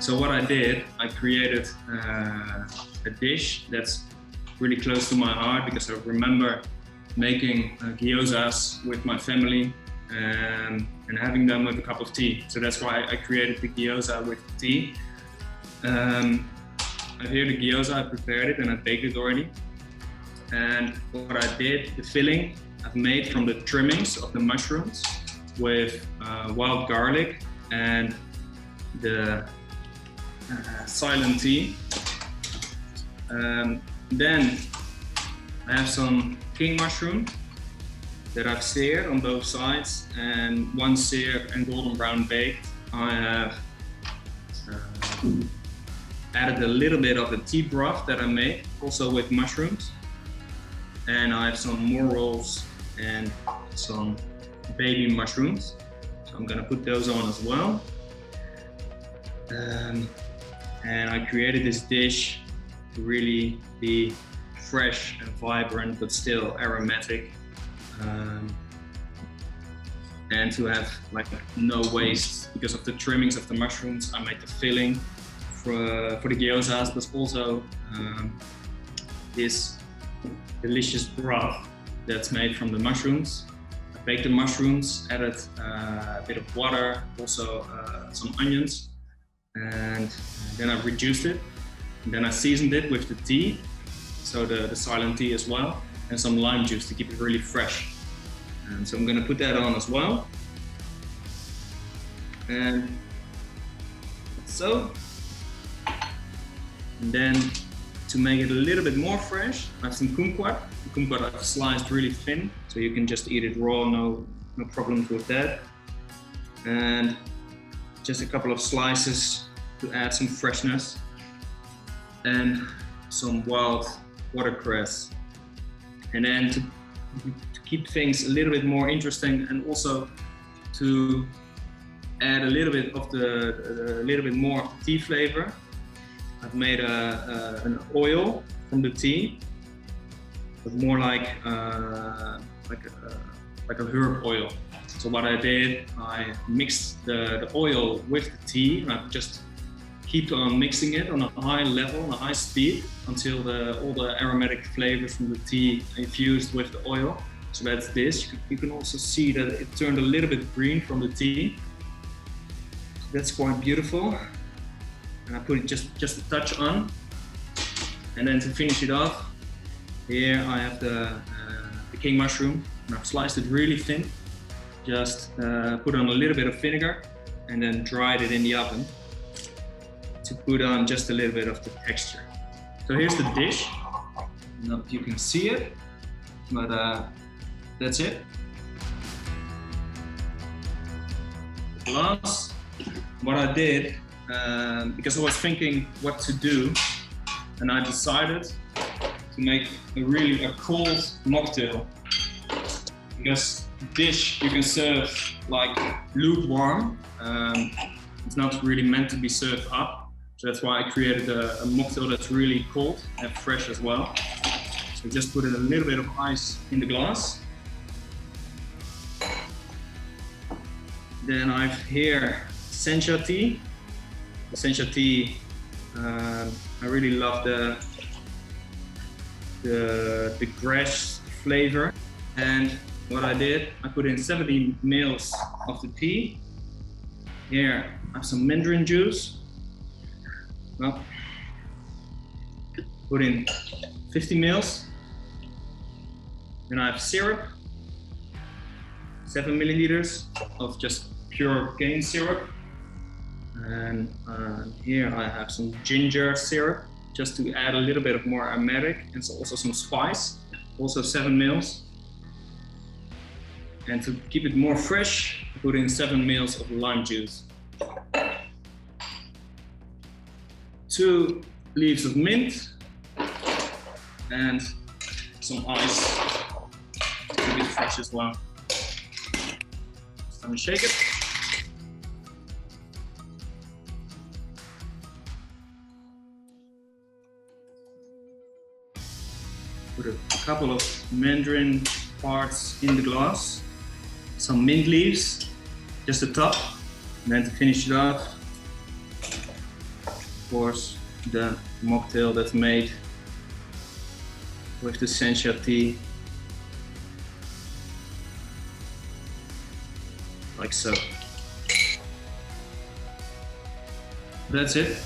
So what I did, I created a dish that's really close to my heart because I remember making gyozas with my family and having them with a cup of tea. So that's why I created the gyoza with tea. I here the gyoza, I prepared it and I baked it already. And what I did, the filling I've made from the trimmings of the mushrooms with wild garlic and the Ceylon tea. Then I have some king mushroom that I've seared on both sides, and one seared and golden brown baked. I have added a little bit of the tea broth that I made, also with mushrooms. And I have some morels and some baby mushrooms. So I'm gonna put those on as well. And I created this dish to really be fresh and vibrant, but still aromatic. And to have like no waste because of the trimmings of the mushrooms. I made the filling for the gyozas, but also this delicious broth that's made from the mushrooms. I baked the mushrooms, added a bit of water, also some onions, and then I reduced it. And then I seasoned it with the tea, so the Ceylon tea as well, and some lime juice to keep it really fresh. And so I'm gonna put that on as well. And so. And then to make it a little bit more fresh, I have some kumquat. The kumquat I've sliced really thin, so you can just eat it raw, no problems with that. And just a couple of slices to add some freshness. And some wild watercress. And then to keep things a little bit more interesting, and also to add a little bit of more of the tea flavor, I've made an oil from the tea, but more like a herb oil. So what I did, I mixed the oil with the tea, and I just keep on mixing it on a high level, on a high speed, until all the aromatic flavors from the tea infused with the oil. So that's this. You can also see that it turned a little bit green from the tea. That's quite beautiful. And I put it just a touch on. And then to finish it off, here I have the king mushroom, and I've sliced it really thin. Just put on a little bit of vinegar and then dried it in the oven to put on just a little bit of the texture. So here's the dish. Not that you can see it, but that's it. Glass. What I did, because I was thinking what to do, and I decided to make a cold mocktail. Because dish you can serve like lukewarm. It's not really meant to be served up. So that's why I created a mocktail that's really cold and fresh as well. So just put a little bit of ice in the glass. Then I've here Sencha tea. The Sencha tea, I really love the grass flavor. And what I did, I put in 70 ml of the tea. Here I have some mandarin juice. Well, put in 50 ml. Then I have syrup, 7 milliliters of just pure cane syrup. And here I have some ginger syrup, just to add a little bit of more aromatic, and so also some spice, also 7 ml. And to keep it more fresh, I put in 7 ml of lime juice. 2 leaves of mint and some ice to keep it fresh as well. Just gonna shake it. Put a couple of mandarin parts in the glass, some mint leaves, just the top, and then to finish it off, course, the mocktail that's made with the Sencha tea, like so. That's it.